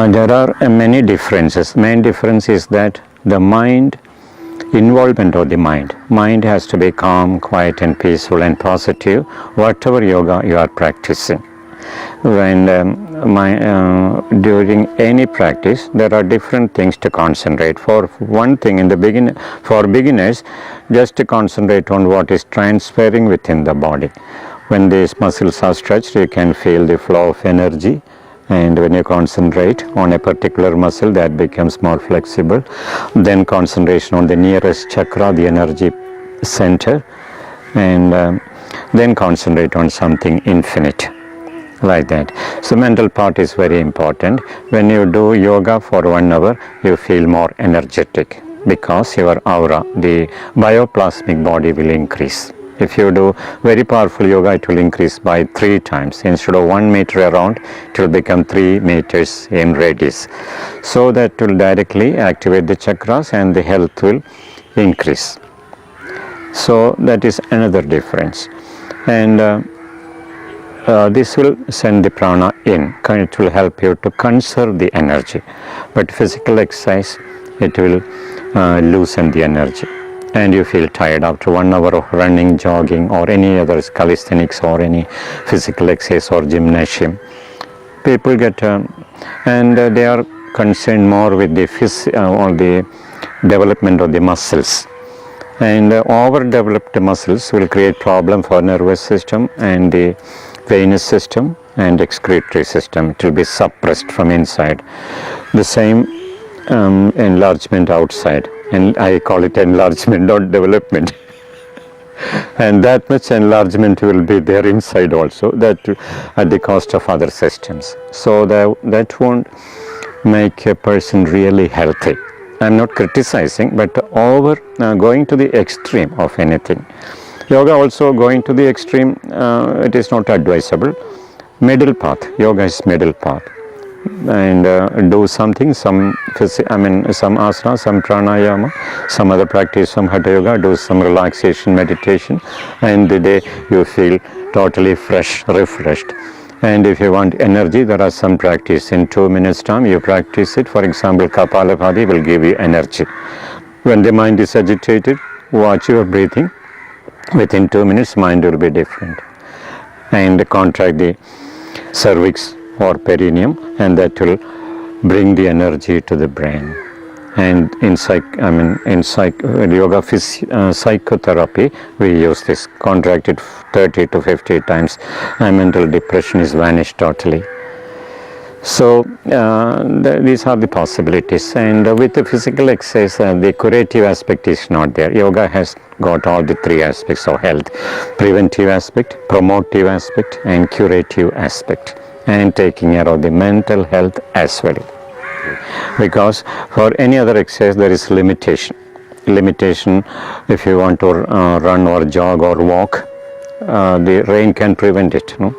There are many differences. Main difference is that the mind, involvement of the mind has to be calm, quiet and peaceful and positive, whatever yoga you are practicing. When during any practice, there are different things to concentrate. For one thing, for beginners, just to concentrate on what is transferring within the body. When these muscles are stretched, you can feel the flow of energy, and when you concentrate on a particular muscle, that becomes more flexible. Then concentration on the nearest chakra, the energy center, and then concentrate on something infinite, like that. So mental part is very important. When you do yoga for 1 hour, you feel more energetic because your aura, the bioplasmic body, will increase. If you do very powerful yoga, it will increase by 3 times. Instead of 1 meter around, it will become 3 meters in radius. So that will directly activate the chakras and the health will increase. So that is another difference. And this will send the prana in. It will help you to conserve the energy. But physical exercise, it will loosen the energy. And you feel tired after 1 hour of running, jogging, or any other calisthenics or any physical exercise or gymnasium. People get, and they are concerned more with the development of the muscles. And overdeveloped muscles will create problem for nervous system and the venous system and excretory system. It will be suppressed from inside. The same enlargement outside. And I call it enlargement, not development. And that much enlargement will be there inside also, that at the cost of other systems. So that won't make a person really healthy. I'm not criticizing, but going to the extreme of anything. Yoga also going to the extreme, it is not advisable. Middle path, yoga is middle path. And do something, some asana, some pranayama, some other practice, some hatha yoga, do some relaxation, meditation, and the day you feel totally fresh, refreshed. And if you want energy, there are some practice. In 2 minutes time, you practice it. For example, Kapalabhati will give you energy. When the mind is agitated, watch your breathing. Within 2 minutes, mind will be different. And contract the cervix or perineum, and that will bring the energy to the brain. And in yoga psychotherapy, we use this, contract it 30 to 50 times, and mental depression is vanished totally. So these are the possibilities. And with the physical exercise, the curative aspect is not there. Yoga has got all the 3 aspects of health: preventive aspect, promotive aspect, and curative aspect, and taking care of the mental health as well. Because for any other exercise there is limitation. If you want to run or jog or walk, the rain can prevent it, no?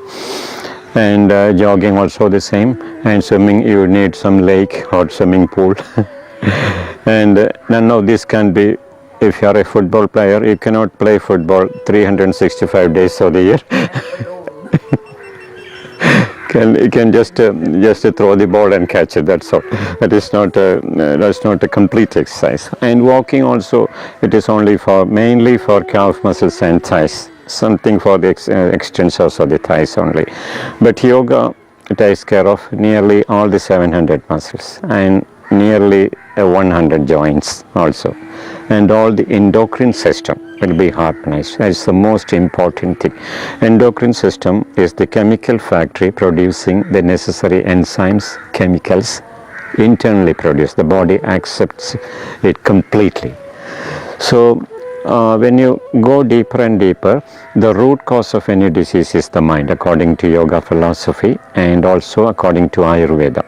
And jogging also the same, and swimming you need some lake or swimming pool. And none of this can be. If you are a football player, you cannot play football 365 days of the year. You can just throw the ball and catch it. That's all. That's not a complete exercise. And walking also, it is mainly for calf muscles and thighs. Something for the extensors of the thighs only. But yoga takes care of nearly all the 700 muscles and nearly 100 joints also. And all the endocrine system will be harmonized. That's the most important thing. Endocrine system is the chemical factory producing the necessary enzymes, chemicals, internally produced. The body accepts it completely. So when you go deeper and deeper, the root cause of any disease is the mind, according to yoga philosophy and also according to Ayurveda.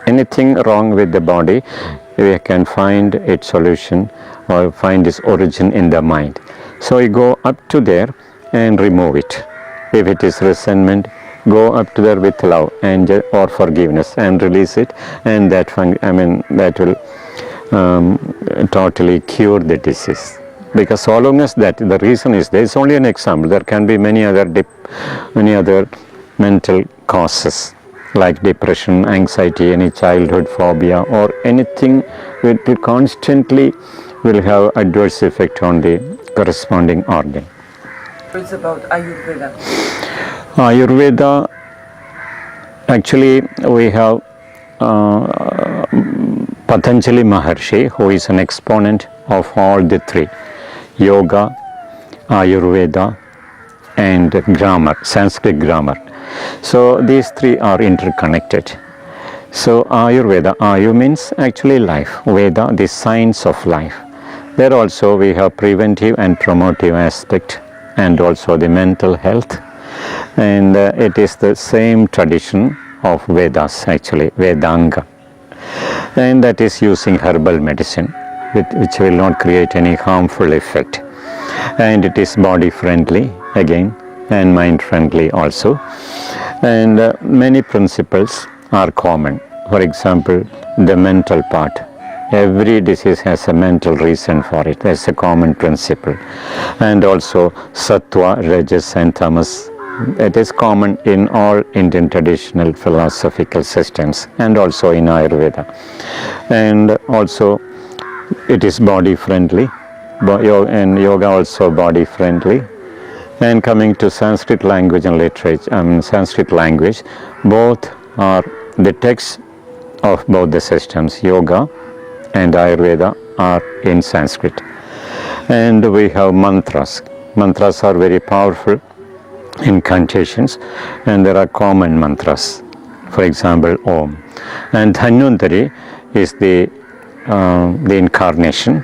Anything wrong with the body, we can find its solution or find its origin in the mind. So you go up to there and remove it. If it is resentment, go up to there with love and or forgiveness and release it, and that will totally cure the disease. Because so long as that, the reason is there is only an example. There can be many other mental causes. like depression, anxiety, any childhood phobia or anything, it will constantly will have adverse effect on the corresponding organ. It's about Ayurveda. Ayurveda, actually we have Patanjali Maharshi, who is an exponent of all the three, yoga, Ayurveda and grammar, Sanskrit grammar. So these three are interconnected. So Ayurveda, Ayu means actually life, Veda, the science of life. There also we have preventive and promotive aspect and also the mental health, and it is the same tradition of Vedas, actually Vedanga, and that is using herbal medicine which will not create any harmful effect, and it is body friendly again and mind friendly also, and many principles are common. For example, the mental part, every disease has a mental reason for it. That's a common principle. And also sattva, rajas and tamas, it is common in all Indian traditional philosophical systems and also in Ayurveda. And also it is body friendly, and yoga also body friendly. And coming to Sanskrit language and literature, Sanskrit language, both are the texts of both the systems, yoga and Ayurveda, are in Sanskrit. And we have mantras. Mantras are very powerful incantations, and there are common mantras. For example, Om. And Dhanvantari is the incarnation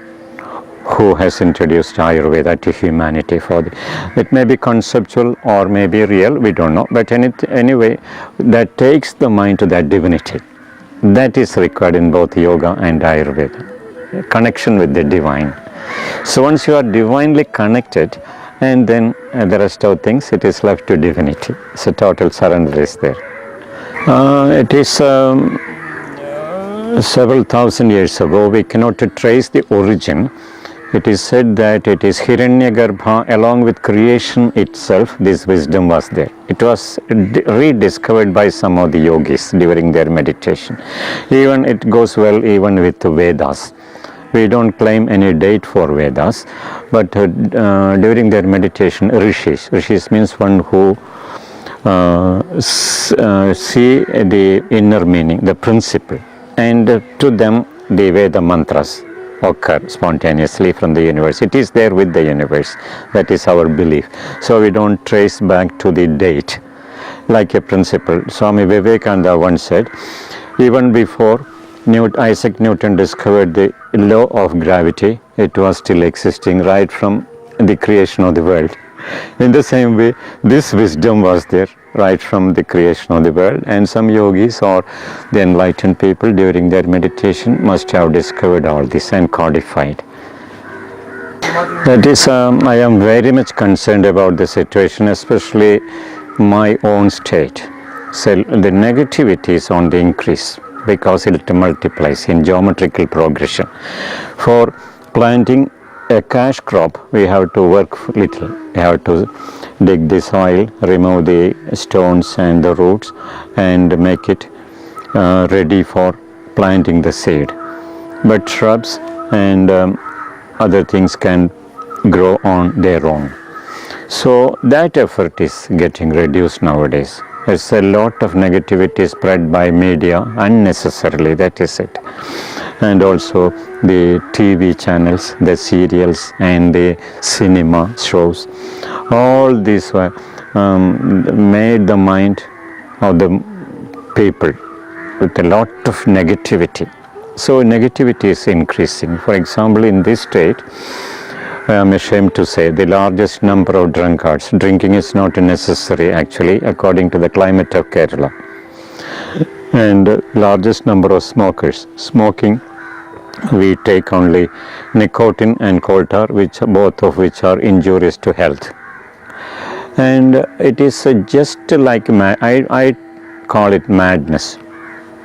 who has introduced Ayurveda to humanity. It may be conceptual or may be real, we don't know, but anyway, that takes the mind to that divinity. That is required in both yoga and Ayurveda, connection with the divine. So once you are divinely connected, and then the rest of things, it is left to divinity. So total surrender is there. It is several thousand years ago, we cannot trace the origin. It is said that it is Hiranyagarbha, along with creation itself, this wisdom was there. It was rediscovered by some of the yogis during their meditation. Even it goes well even with the Vedas. We don't claim any date for Vedas, but during their meditation, rishis means one who see the inner meaning, the principle, and to them the Veda mantras occur spontaneously from the universe. It is there with the universe. That is our belief. So we don't trace back to the date like a principle. Swami Vivekananda once said, even before Isaac Newton discovered the law of gravity, it was still existing right from the creation of the world. In the same way, this wisdom was there right from the creation of the world, and some yogis or the enlightened people during their meditation must have discovered all this and codified. That is, I am very much concerned about the situation, especially my own state. So the negativity is on the increase because it multiplies in geometrical progression. For planting a cash crop, we have to work little. We have to dig the soil, remove the stones and the roots, and make it ready for planting the seed. But shrubs and other things can grow on their own. So that effort is getting reduced nowadays. There's a lot of negativity spread by media unnecessarily, that is it. And also the TV channels, the serials and the cinema shows, all these were made the mind of the people with a lot of negativity. So negativity is increasing. For example, in this state, I am ashamed to say the largest number of drunkards. Drinking is not necessary actually, according to the climate of Kerala. And largest number of smokers. Smoking, we take only nicotine and coal tar, both of which are injurious to health. And it is just like, I call it madness.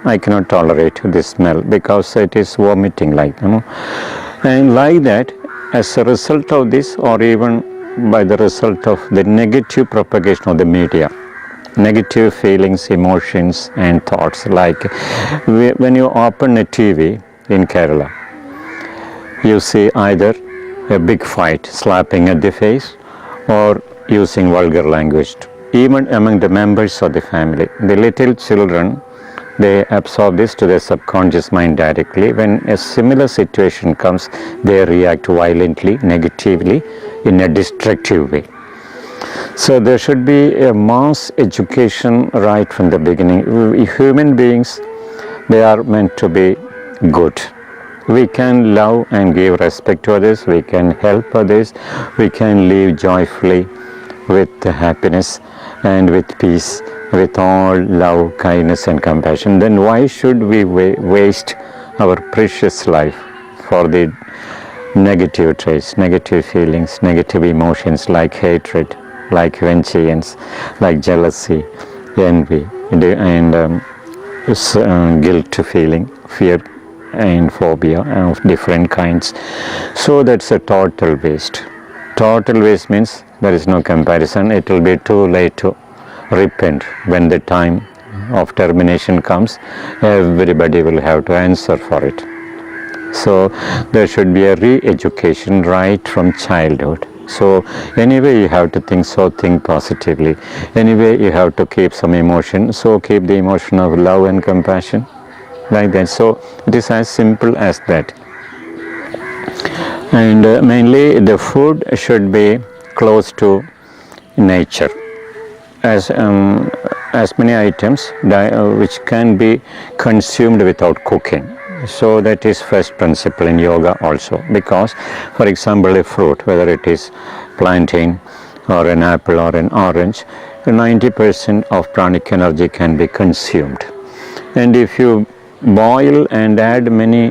I cannot tolerate the smell because it is vomiting like, and like that, as a result of this, or even by the result of the negative propagation of the media, negative feelings, emotions and thoughts. Like when you open a TV in Kerala, you see either a big fight, slapping at the face, or using vulgar language. Even among the members of the family, the little children, they absorb this to their subconscious mind directly. When a similar situation comes, they react violently, negatively, in a destructive way. So there should be a mass education right from the beginning. Human beings, they are meant to be good. We can love and give respect to others, we can help others, we can live joyfully with happiness and with peace, with all love, kindness and compassion. Then why should we waste our precious life for the negative traits, negative feelings, negative emotions like hatred, like vengeance, like jealousy, envy, and guilt feeling, fear and phobia of different kinds. So that's a total waste. Total waste means there is no comparison. It will be too late to repent. When the time of termination comes, everybody will have to answer for it. So there should be a re-education right from childhood. So anyway you have to think positively. Anyway you have to keep some emotion, so keep the emotion of love and compassion, like that. So it is as simple as that. And mainly the food should be close to nature. As many items which can be consumed without cooking. So that is first principle in yoga also, because for example a fruit, whether it is plantain or an apple or an orange, 90% of pranic energy can be consumed. And if you boil and add many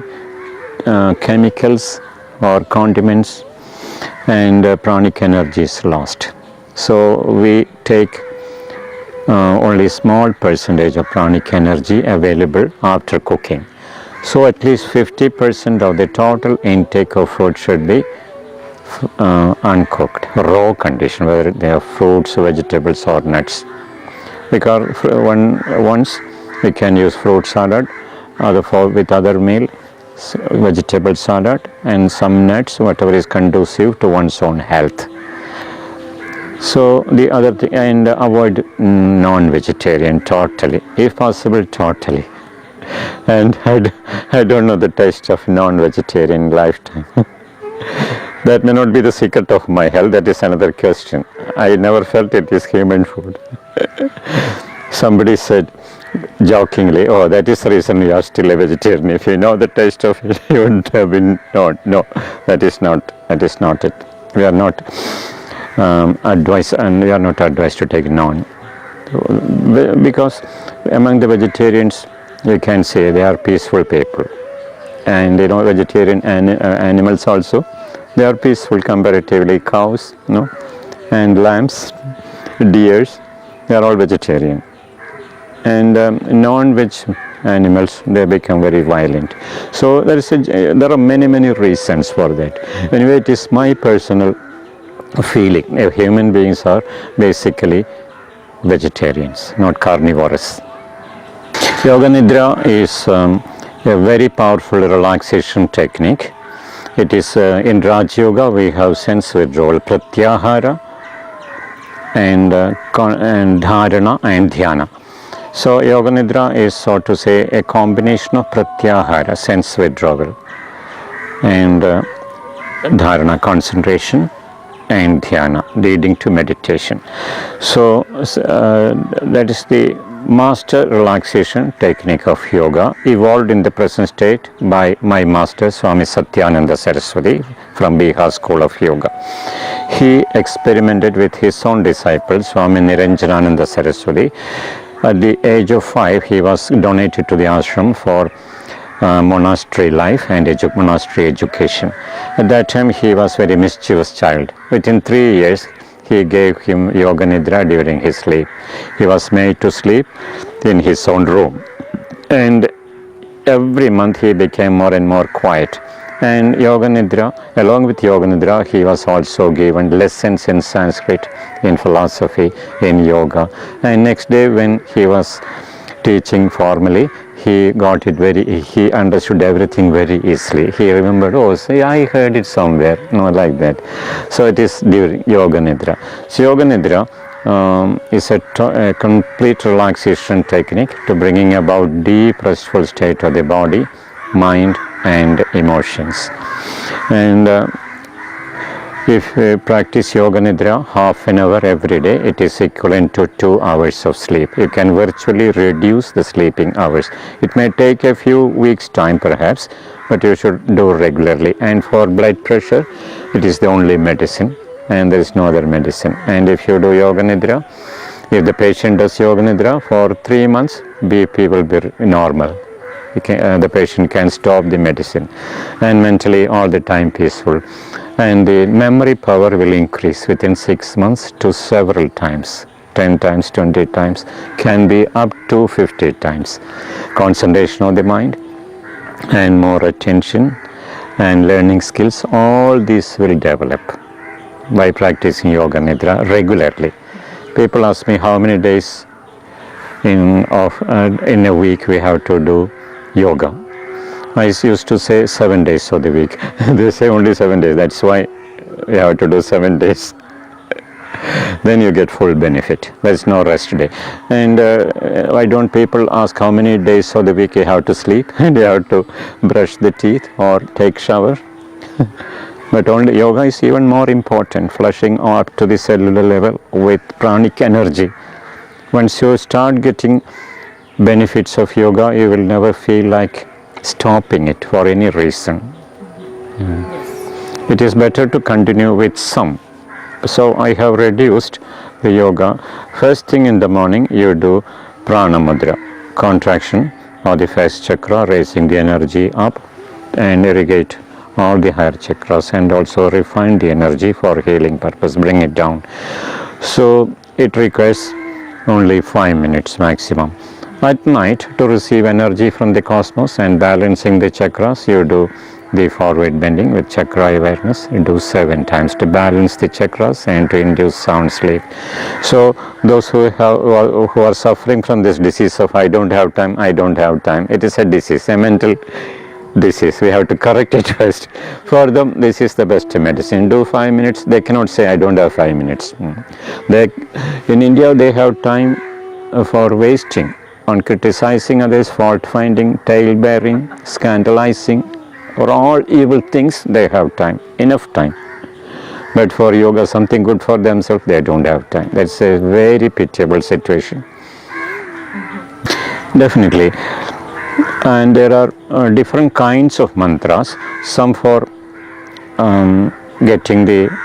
chemicals or condiments, and pranic energy is lost. So we take only small percentage of pranic energy available after cooking. So at least 50% of the total intake of food should be uncooked, raw condition, whether they are fruits, vegetables or nuts. Because once we can use fruit salad with other meal, vegetable salad and some nuts, whatever is conducive to one's own health. So the other thing, and avoid non-vegetarian totally, if possible totally. And I don't know the taste of non-vegetarian lifetime. That may not be the secret of my health, that is another question. I never felt it is human food. Somebody said jokingly, oh, that is the reason you are still a vegetarian. If you know the taste of it, you wouldn't have been. No, that is not it. We are not advised, and we are not advised to take non. Because among the vegetarians, you can say they are peaceful people. And vegetarian animals also, they are peaceful comparatively. Cows, and lambs, deers, they are all vegetarian. And non-veg animals, they become very violent. So there are many reasons for that. Anyway, it is my personal feeling. Human beings are basically vegetarians, not carnivorous. Yoga Nidra is a very powerful relaxation technique. It is in Raj Yoga we have sense withdrawal, pratyahara, and dharana and dhyana. So Yoga Nidra is, so to say, a combination of pratyahara, sense withdrawal, and dharana, concentration, and dhyana, leading to meditation. So that is the master relaxation technique of yoga, evolved in the present state by my master Swami Satyananda Saraswati from Bihar School of Yoga. He experimented with his own disciple Swami Niranjanananda Saraswati. At the age of 5, he was donated to the ashram for monastery life and monastery education. At that time, he was very mischievous child. Within 3 years, he gave him Yoga Nidra during his sleep. He was made to sleep in his own room. And every month he became more and more quiet. And Yoga Nidra, along with Yoga Nidra, he was also given lessons in Sanskrit, in philosophy, in yoga. And next day when he was teaching formally, he got it he understood everything very easily. He remembered, oh, say, I heard it somewhere, no, like that. So it is during Yoga Nidra. So Yoga Nidra is a complete relaxation technique to bringing about deep restful state of the body, mind and emotions. And if we practice Yoga Nidra half an hour every day, it is equivalent to 2 hours of sleep. You can virtually reduce the sleeping hours. It may take a few weeks time perhaps, but you should do regularly. And for blood pressure, it is the only medicine, and there is no other medicine. And if you do Yoga Nidra, if the patient does Yoga Nidra for 3 months, BP will be normal. The patient can stop the medicine, and mentally all the time peaceful. And the memory power will increase within 6 months to several times, 10 times, 20 times, can be up to 50 times. Concentration of the mind and more attention and learning skills, all these will develop by practicing Yoga Nidra regularly. People ask me how many days in a week we have to do yoga. I used to say 7 days of the week. They say only 7 days. That's why we have to do 7 days. Then you get full benefit. There's no rest day. And why don't people ask how many days of the week you have to sleep and you have to brush the teeth or take shower? But only yoga is even more important, flushing up to the cellular level with pranic energy. Once you start getting benefits of yoga, you will never feel like stopping it for any reason. It is better to continue with some. So I have reduced the yoga. First thing in the morning you do prana mudra, contraction of the first chakra, raising the energy up and irrigate all the higher chakras, and also refine the energy for healing purpose, bring it down. So it requires only 5 minutes maximum. At night, to receive energy from the cosmos and balancing the chakras, you do the forward bending with chakra awareness. You do 7 times to balance the chakras and to induce sound sleep. So those who are suffering from this disease of I don't have time, it is a disease, a mental disease. We have to correct it first. For them, this is the best medicine. Do 5 minutes. They cannot say I don't have 5 minutes. In India, they have time for wasting on criticizing others, fault finding, tale bearing, scandalizing, or all evil things. They have time, enough time. But for yoga, something good for themselves, they don't have time. That's a very pitiable situation. Definitely. And there are different kinds of mantras, some for getting the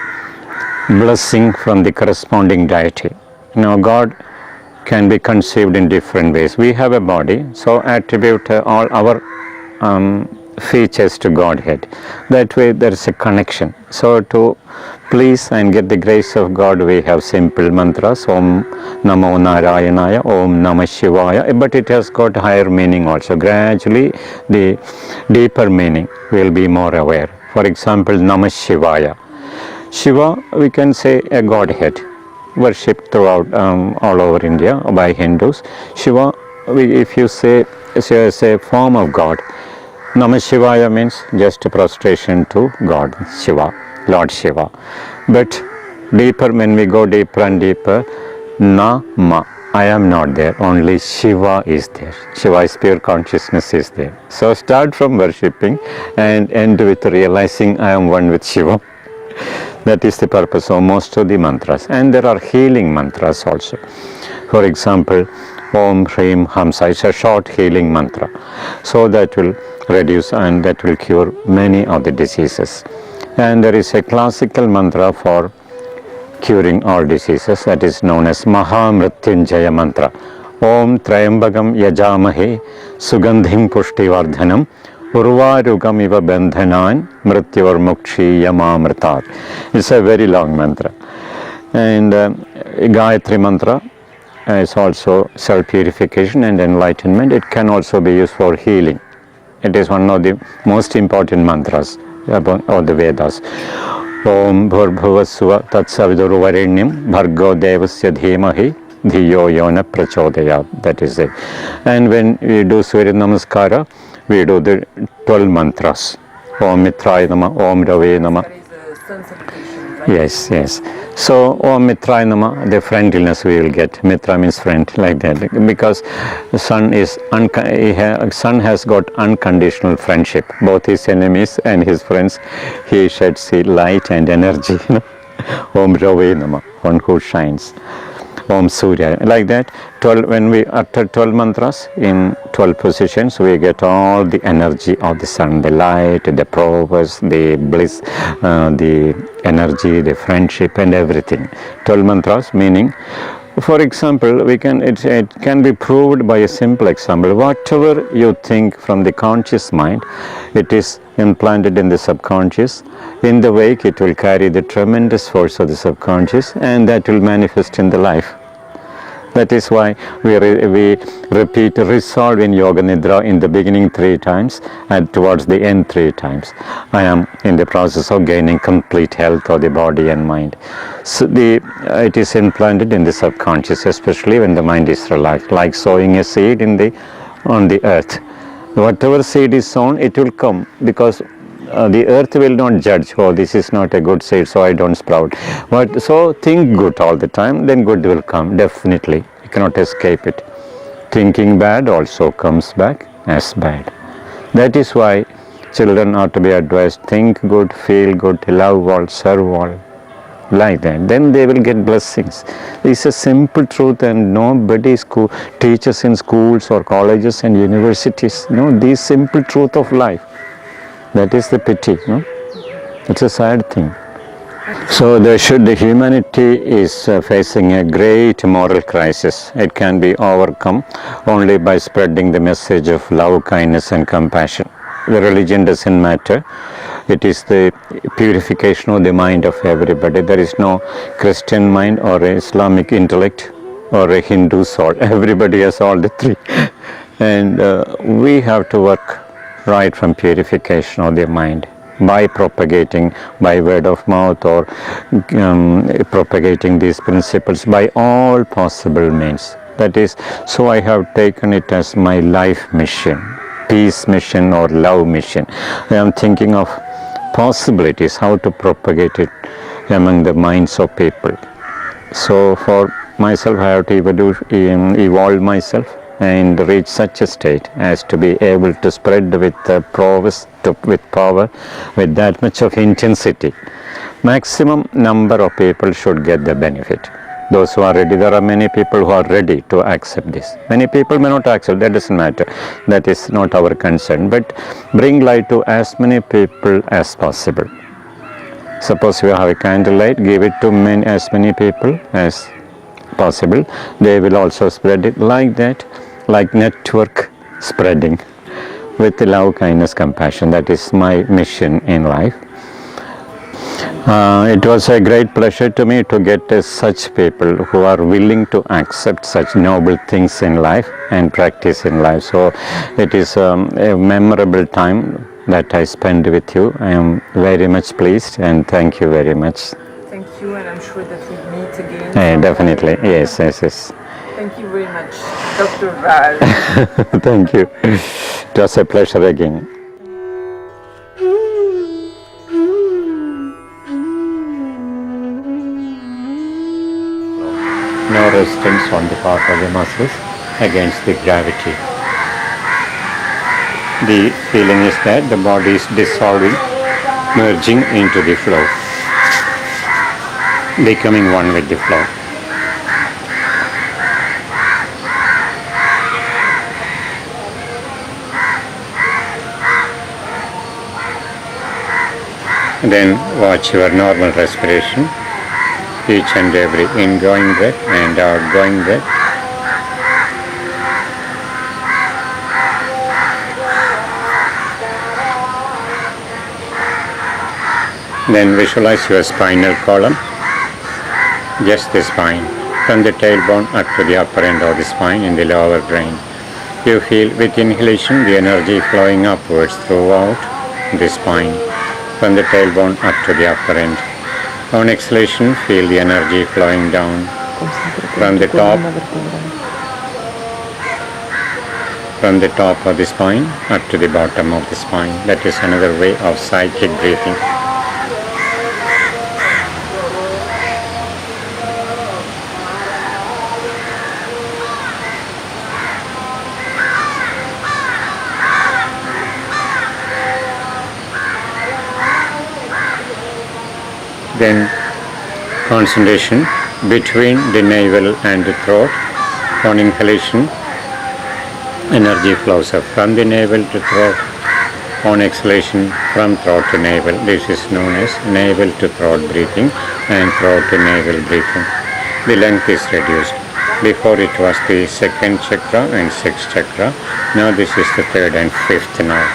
blessing from the corresponding deity. Now God can be conceived in different ways. We have a body, so attribute all our features to Godhead. That way there is a connection. So to please and get the grace of God, we have simple mantras, Om Namo Narayanaya, Om Namah Shivaya, but it has got higher meaning also. Gradually the deeper meaning will be more aware. For example, Namah Shivaya. Shiva, we can say a Godhead, worshipped throughout all over India by Hindus. Shiva, if you say as a form of God, Namah Shivaya means just a prostration to God, Shiva, Lord Shiva. But deeper, when we go deeper and deeper, Nama, I am not there, only Shiva is there. Shiva is pure consciousness is there. So start from worshipping and end with realizing I am one with Shiva. That is the purpose of most of the mantras. And there are healing mantras also. For example, Om Hrim Hamsa is a short healing mantra. So that will reduce and that will cure many of the diseases. And there is a classical mantra for curing all diseases, that is known as Mahamrityunjaya mantra. Om Trayambagam Yajamahe Sugandhim Pushtivardhanam Urvarugam Iva Bandhanan Mrityor Mukshi Yamamritat. It's a very long mantra. And Gayatri mantra is also self-purification and enlightenment. It can also be used for healing. It is one of the most important mantras about all the Vedas. Om Bhurbhuvasva Tatsavidurvarenyam Bhargo Devasya Dhimahi Dhiyo Yona Prachodayat. That is it. And when we do Surya Namaskara, we do the 12 mantras. Om Mitraya Nama, Om Rave Nama. That is a sun salutation, right? Yes, yes. So, Om Mitraya Nama, the friendliness we will get. Mitra means friend, like that. Because the sun has got unconditional friendship. Both his enemies and his friends, he sheds the light and energy. Om Rave Nama, one who shines. Om Surya, like that. 12, when we utter 12 mantras in 12 positions, we get all the energy of the sun, the light, the prowess, the bliss, the energy, the friendship, and everything. 12 mantras meaning, for example, it can be proved by a simple example. Whatever you think from the conscious mind, it is implanted in the subconscious. In the wake, it will carry the tremendous force of the subconscious, and that will manifest in the life. That is why we repeat resolve in Yoga Nidra in the beginning 3 times and towards the end 3 times. I am in the process of gaining complete health of the body and mind. So it is implanted in the subconscious, especially when the mind is relaxed, like sowing a seed on the earth. Whatever seed is sown, it will come, because the earth will not judge, oh, this is not a good seed, so I don't sprout. But so think good all the time, then good will come, definitely. You cannot escape it. Thinking bad also comes back as bad. That is why children are to be advised, think good, feel good, love all, serve all. Like that. Then they will get blessings. It's a simple truth, and nobody teaches in schools or colleges and universities. This simple truth of life. That is the pity, no? It's a sad thing. So the humanity is facing a great moral crisis. It can be overcome only by spreading the message of love, kindness, and compassion. The religion doesn't matter. It is the purification of the mind of everybody. There is no Christian mind or Islamic intellect or a Hindu soul. Everybody has all the 3. And we have to work right from purification of the mind by propagating by word of mouth or propagating these principles by all possible means. That is, so I have taken it as my life mission, peace mission or love mission. I am thinking of possibilities, how to propagate it among the minds of people. So for myself, I have to evolve myself and reach such a state as to be able to spread with prowess, with power, with that much of intensity. Maximum number of people should get the benefit. Those who are ready, there are many people who are ready to accept this. Many people may not accept, that doesn't matter. That is not our concern. But bring light to as many people as possible. Suppose you have a candle light, give it to as many people as possible. They will also spread it like that. Like network spreading with love, kindness, compassion. That is my mission in life. It was a great pleasure to me to get such people who are willing to accept such noble things in life and practice in life. So it is a memorable time that I spent with you. I am very much pleased, and thank you very much. Thank you, and I'm sure that we'll meet again. Definitely, yes. Thank you very much, Dr. Raj. Thank you. It was a pleasure again. No resistance on the part of the muscles against the gravity. The feeling is that the body is dissolving, merging into the flow, becoming one with the flow. Then watch your normal respiration, each and every ingoing breath and outgoing breath. Then visualize your spinal column, just the spine, from the tailbone up to the upper end of the spine in the lower brain. You feel with inhalation the energy flowing upwards throughout the spine. from the tailbone up to the upper end. On exhalation, feel the energy flowing down from the top of the spine up to the bottom of the spine. That is another way of cyclic breathing. Then concentration between the navel and the throat. On inhalation, energy flows up from the navel to throat. On exhalation, from throat to navel. This is known as navel to throat breathing and throat to navel breathing. The length is reduced. Before it was the second chakra and sixth chakra. Now this is the third and fifth now.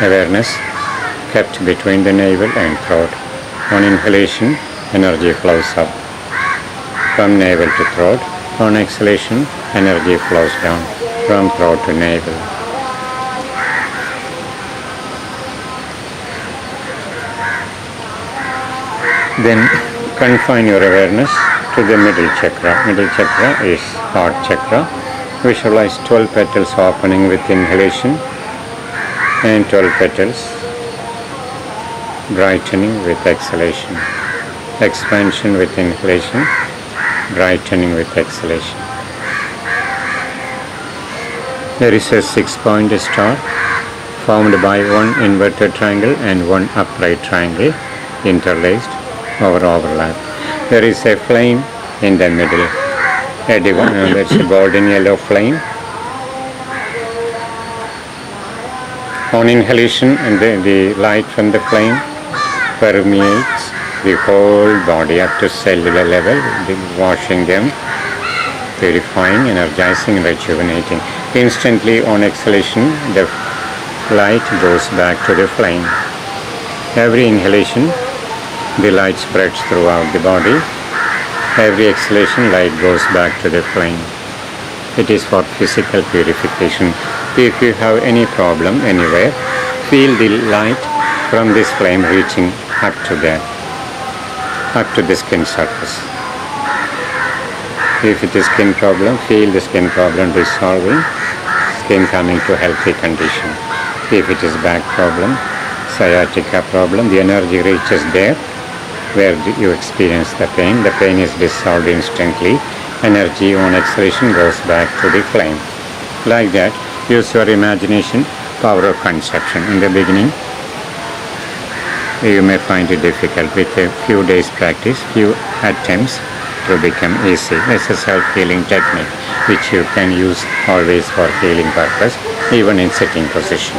Awareness kept between the navel and throat. On inhalation, energy flows up from navel to throat. On exhalation, energy flows down from throat to navel. Then confine your awareness to the middle chakra. Middle chakra is heart chakra. Visualize 12 petals opening with inhalation and 12 petals brightening with exhalation. Expansion with inhalation, brightening with exhalation. There is a 6-pointed star formed by one inverted triangle and one upright triangle interlaced or overlap. There is a flame in the middle. That's a golden yellow flame. On inhalation, the light from the flame permeates the whole body up to cellular level, washing them, purifying, energizing, rejuvenating. Instantly on exhalation, the light goes back to the flame. Every inhalation, the light spreads throughout the body. Every exhalation, light goes back to the flame. It is for physical purification. If you have any problem anywhere, feel the light from this flame reaching up to the skin surface. If it is skin problem, feel the skin problem dissolving, skin coming to healthy condition. If it is back problem, sciatica problem, the energy reaches there where you experience the pain. The pain is dissolved instantly. Energy on exhalation goes back to the flame. Like that, use your imagination, power of conception. In the beginning, you may find it difficult. With a few days practice, few attempts to become easy. It's a self-healing technique which you can use always for healing purpose, even in sitting position.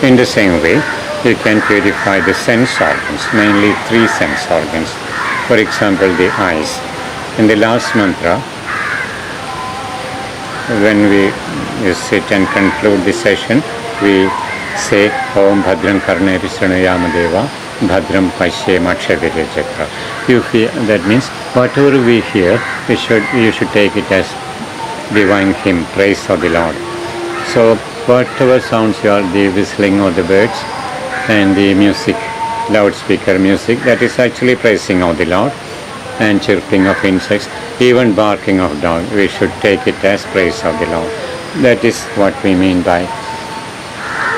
In the same way, you can purify the sense organs, mainly 3 sense organs. For example, the eyes. In the last mantra, when we sit and conclude the session, we say Om Bhadram Karneri Sranayama Deva Bhadram Pashyem Akshavirajaka. You feel that means whatever we hear, you should take it as divine hymn, praise of the Lord. So whatever sounds you are, the whistling of the birds and the music, loudspeaker music, that is actually praising of the Lord, and chirping of insects, even barking of dog, we should take it as praise of the Lord. That is what we mean by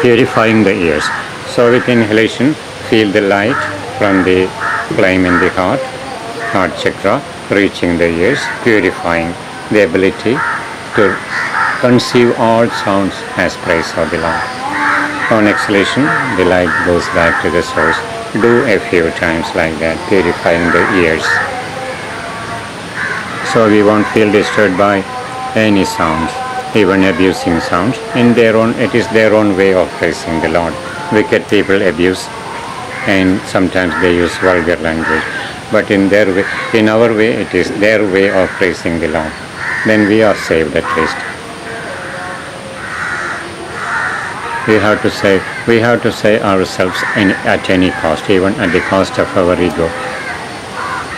purifying the ears. So with inhalation, feel the light from the flame in the heart chakra, reaching the ears, purifying the ability to conceive all sounds as praise of the Lord. On exhalation, the light goes back to the source. Do a few times like that, purifying the ears. So we won't feel disturbed by any sounds, even abusing sounds. It is their own way of praising the Lord. Wicked people abuse, and sometimes they use vulgar language. But in our way, it is their way of praising the Lord. Then we are saved at least. We have to save ourselves at any cost, even at the cost of our ego.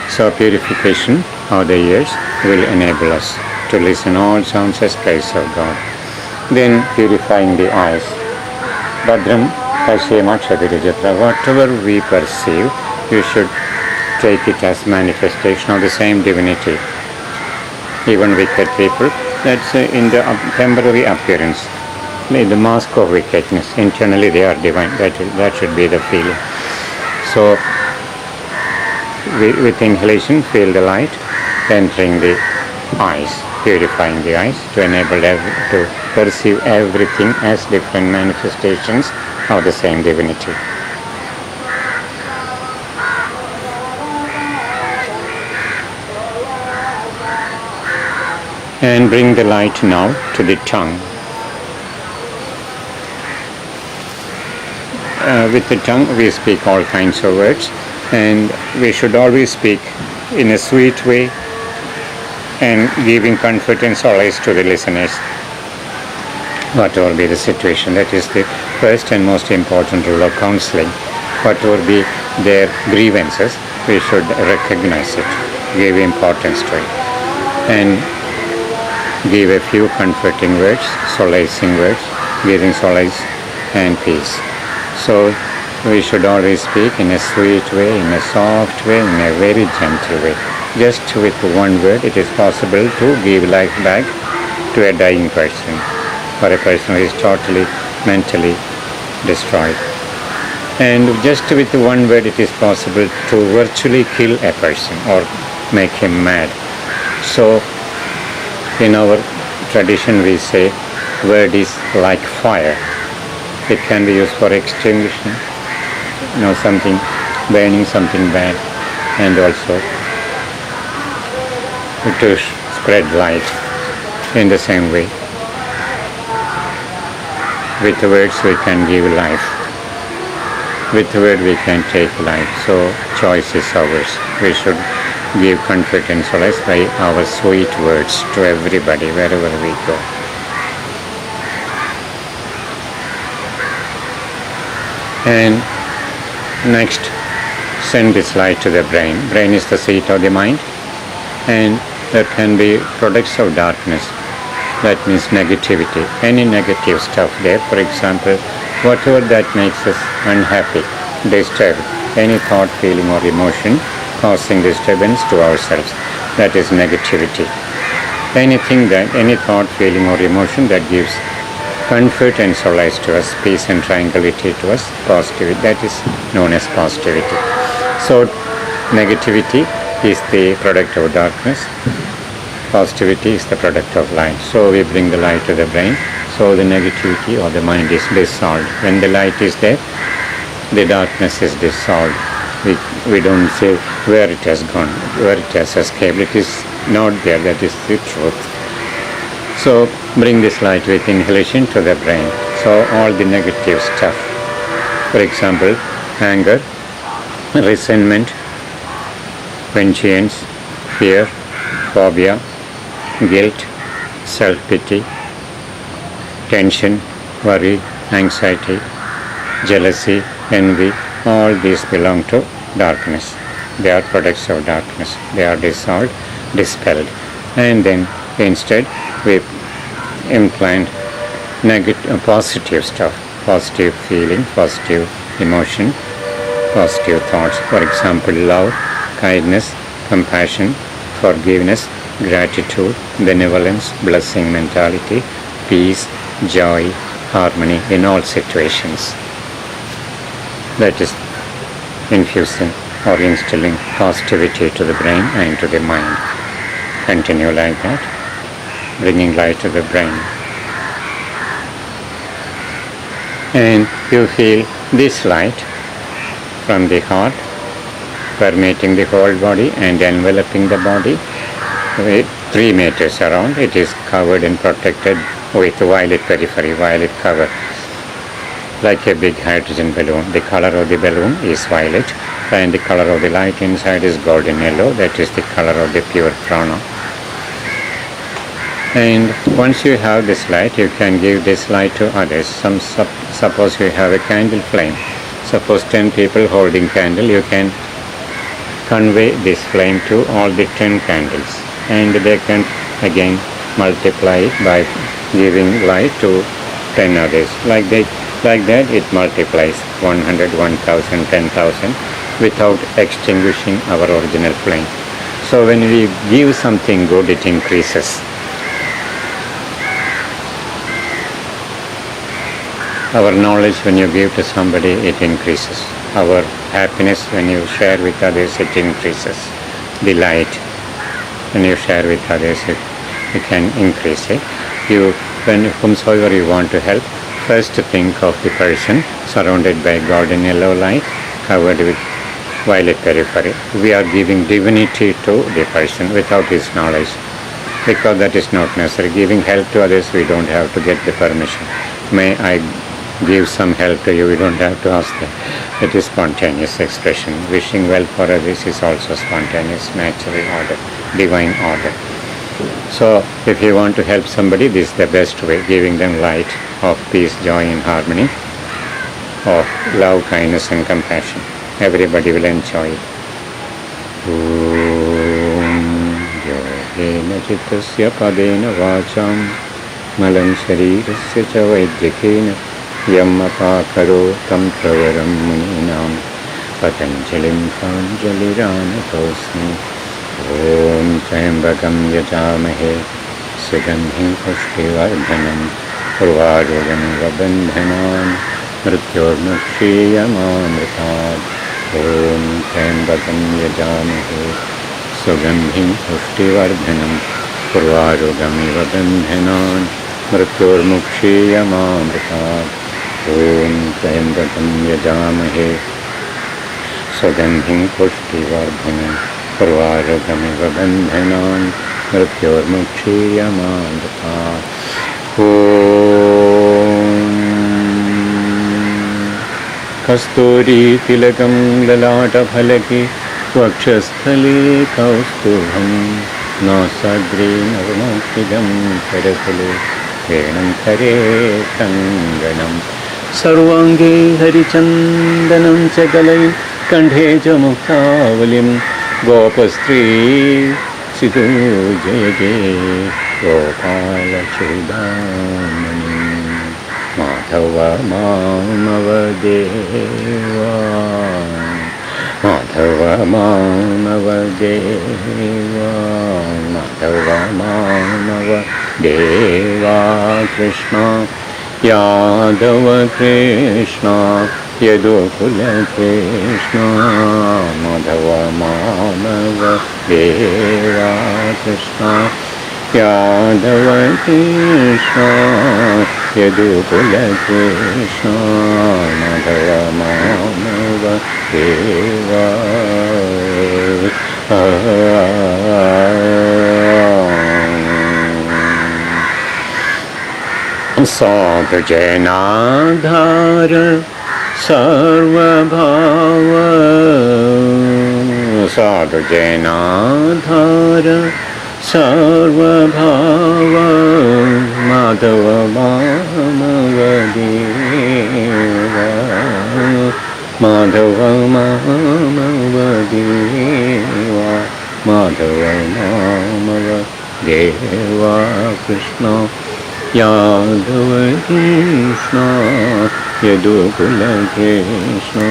So purification of the ears will enable us to listen all sounds as praise of God. Then purifying the eyes. Bhadram Pashyama Kshatirajatra. Whatever we perceive, you should take it as manifestation of the same divinity. Even wicked people, that's in the temporary appearance, the mask of wickedness. Internally they are divine. That should be the feeling. So with inhalation, feel the light entering the eyes, purifying the eyes to enable to perceive everything as different manifestations of the same divinity. And bring the light now to the tongue. With the tongue we speak all kinds of words, and we should always speak in a sweet way and giving comfort and solace to the listeners, whatever be the situation. That is the first and most important rule of counseling. Whatever be their grievances, we should recognize it, give importance to it, and give a few comforting words, solacing words, giving solace and peace. So we should always speak in a sweet way, in a soft way, in a very gentle way. Just with one word, it is possible to give life back to a dying person, or a person who is totally mentally destroyed. And just with one word, it is possible to virtually kill a person or make him mad. So in our tradition we say, word is like fire. It can be used for extinguishing, something burning, something bad, and also to spread light in the same way. With words we can give life. With word we can take life. So choice is ours. We should give comfort and solace by our sweet words to everybody wherever we go. And next, send this light to the brain. Brain is the seat of the mind, and there can be products of darkness. That means negativity, any negative stuff there. For example, whatever that makes us unhappy, disturbed, any thought, feeling or emotion causing disturbance to ourselves, that is negativity. Anything that, any thought, feeling or emotion that gives comfort and solace to us, peace and tranquility to us, positivity, that is known as positivity. So negativity is the product of darkness, positivity is the product of light. So we bring the light to the brain, so the negativity of the mind is dissolved. When the light is there, the darkness is dissolved. We don't say where it has gone, where it has escaped. It is not there, that is the truth. So bring this light with inhalation to the brain. So all the negative stuff, for example, anger, resentment, vengeance, fear, phobia, guilt, self-pity, tension, worry, anxiety, jealousy, envy, all these belong to darkness. They are products of darkness. They are dissolved, dispelled. And then instead we implant positive stuff, positive feeling, positive emotion, positive thoughts. For example, love, kindness, compassion, forgiveness, gratitude, benevolence, blessing mentality, peace, joy, harmony in all situations. That is infusing or instilling positivity to the brain and to the mind. Continue like that, bringing light to the brain. And you feel this light from the heart permeating the whole body and enveloping the body with 3 meters around. It is covered and protected with violet periphery, violet cover, like a big hydrogen balloon. The color of the balloon is violet, and the color of the light inside is golden yellow. That is the color of the pure prana. And once you have this light, you can give this light to others. Suppose you have a candle flame. Suppose 10 people holding candle, you can convey this flame to all the 10 candles, and they can again multiply it by giving light to 10 others. Like that it multiplies 100, 1000, 10,000 without extinguishing our original flame. So when we give something good, it increases. Our knowledge, when you give to somebody, it increases. Our happiness, when you share with others, it increases. Delight, when you share with others, you can increase it. When whomsoever you want to help, first think of the person surrounded by golden yellow light, covered with violet periphery. We are giving divinity to the person without his knowledge, because that is not necessary. Giving help to others, we don't have to get the permission. May I give some help to you? We don't have to ask them. It is spontaneous expression. Wishing well for others is also spontaneous, natural order, divine order. So if you want to help somebody, this is the best way, giving them light of peace, joy and harmony, of love, kindness and compassion. Everybody will enjoy it. Om yogena chittasya padena vacham malam sharirasya cha vaidyakena yam apakaro tam pravaram muninam patanjalim panjaliranatosmi. Om Trayambakam Yajamahe Sugandhim Pushtivardhanam Urvarugam Vabandhanan Mrityormukshriyamamritat. Om Trayambakam Yajamahe Sugandhim Pushtivardhanam Urvarugam Vabandhanan Mrityormukshriyamamritat. Om Trayambakam Yajamahe Sugandhim Pushtivardhanam Urvarugamiva bandhanan mrityormukshriyamamritat. Om Kasturi tilakam lalata phalaki vakshasthale kaustubham nasagre navamuktigam karasale venam kare kanganam sarvange harichandanam chakalai kandhe cha muktavalim Gopastri Sidhu Jayage Gopala Chudamani Madhava Mamava Deva Madhava Mamava Deva Madhava Mamava Deva Krishna Yadava Krishna Yadukula Krishna Madhava Mamava Deva Krishna Yadava Krishna Yadukula Krishna Madhava Mamava Deva Sadhu Janadhara Sarvabhava Sadhu Janadhara Sarvabhava Madhava Mamava Deva Madhava Mamava Deva Madhava Mamava Deva Krishna Yadava Krishna Yadukula Krishna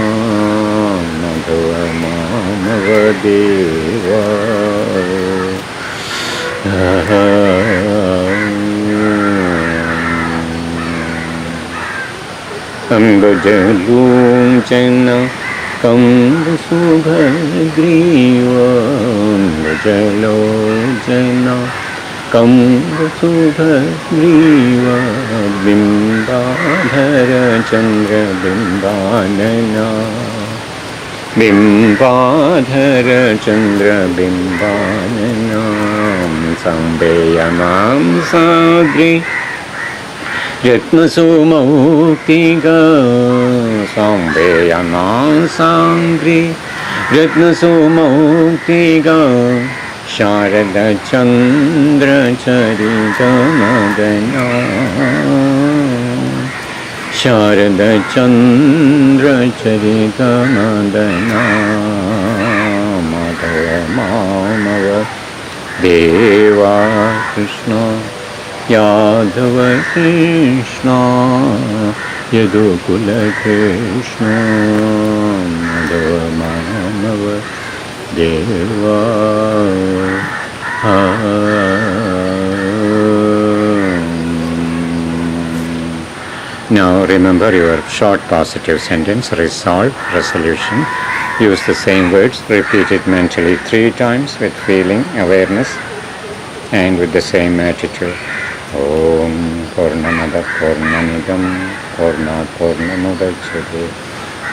Madhava Mamava Deva Ambajalunchana Kambasubhagriva Ambajalunchana Kambasubhagriva Bimbadhara Chandra Bimbanana Bimbadhara Chandra Bimbanana Sambeyamam Sadri Yatnasumuktiga Sambeyamam Sangri Yatnasumuktiga Sharada Chandra Charita Madana Sharada Chandra Charita Madana Mamava Deva Krishna Yadava Krishna Yadukula Krishna Madhava Mamava Deva Now remember your short positive sentence, resolve, resolution. Use the same words, repeat it mentally 3 times with feeling, awareness, and with the same attitude. Om Purnamada Purnamidam Purnat Purnamudachyate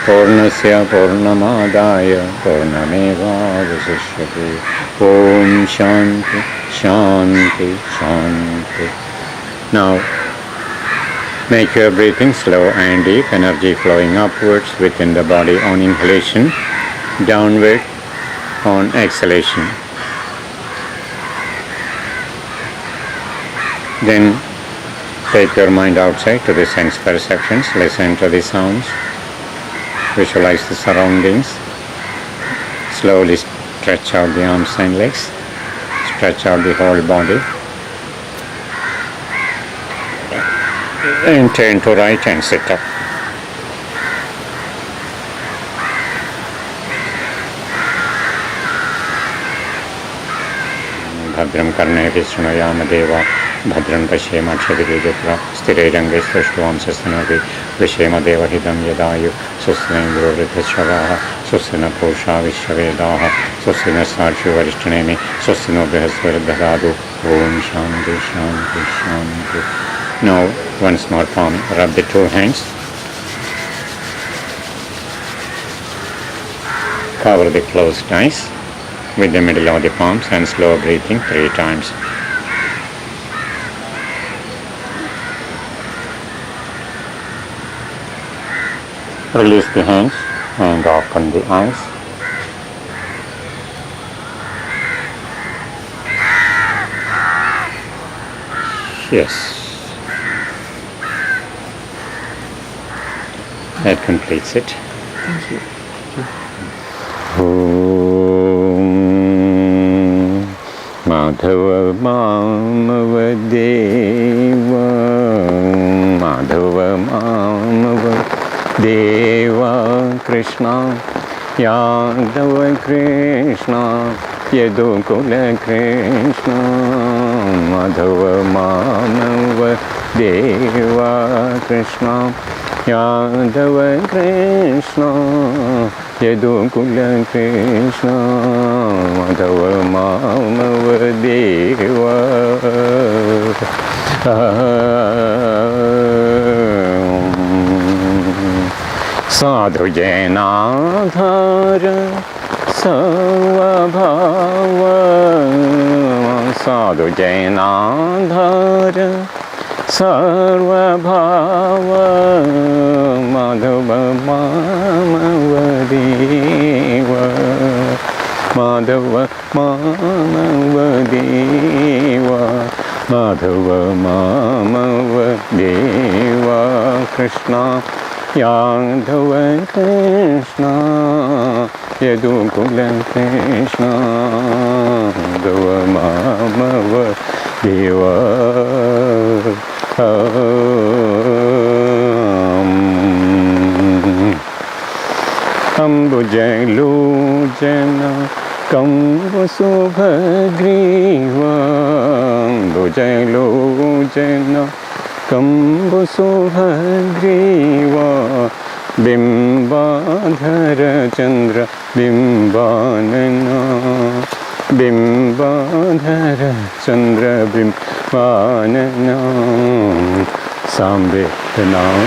Purnasya Purnamadaya Purnameva Vasishyate Om Shanti Shanti Shanti. Now make your breathing slow and deep, energy flowing upwards within the body on inhalation, downward on exhalation. Then take your mind outside to the sense perceptions, listen to the sounds, visualize the surroundings, slowly stretch out the arms and legs, stretch out the whole body, and turn to right and sit up. Bhadram karnevi shrunayama deva Bhadram pashyema akshadirijutra sthirairange sthashtuam sastanavi vishema deva hidam yadayu susnendro rithashavaha susna pusha vishyavedaha susna sarshi varishtanemi susno brihasvaradhadadu Om Shanti Shanti Shanti. Now once more palm, rub the 2 hands, cover the closed eyes with the middle of the palms and slow breathing 3 times. Release the hands and open the eyes. Yes. That completes it. Thank you. Om Madhava Mamava Deva Madhava Mamava Deva Krishna Yadava Krishna Yadukula Krishna Madhava Mamava Deva Krishna Yadava Krishna Yadukula Krishna Madhava Mamava Deva Sadhu Janadhara Sarvabhava Sadhu Janadhara Sarvabhava Madhava Mamava Deva Madhava Mamava Deva Madhava Mamava Deva Krishna Yadava Krishna Yadukula Krishna Madhava Mamava Deva Ambujayalojana Kambasubhagriva Ambujayalojana Kambasubhagriva Bimbadhara Chandra Bimbanana Bimbadhara Chandra Bimbanana Sambe Tanam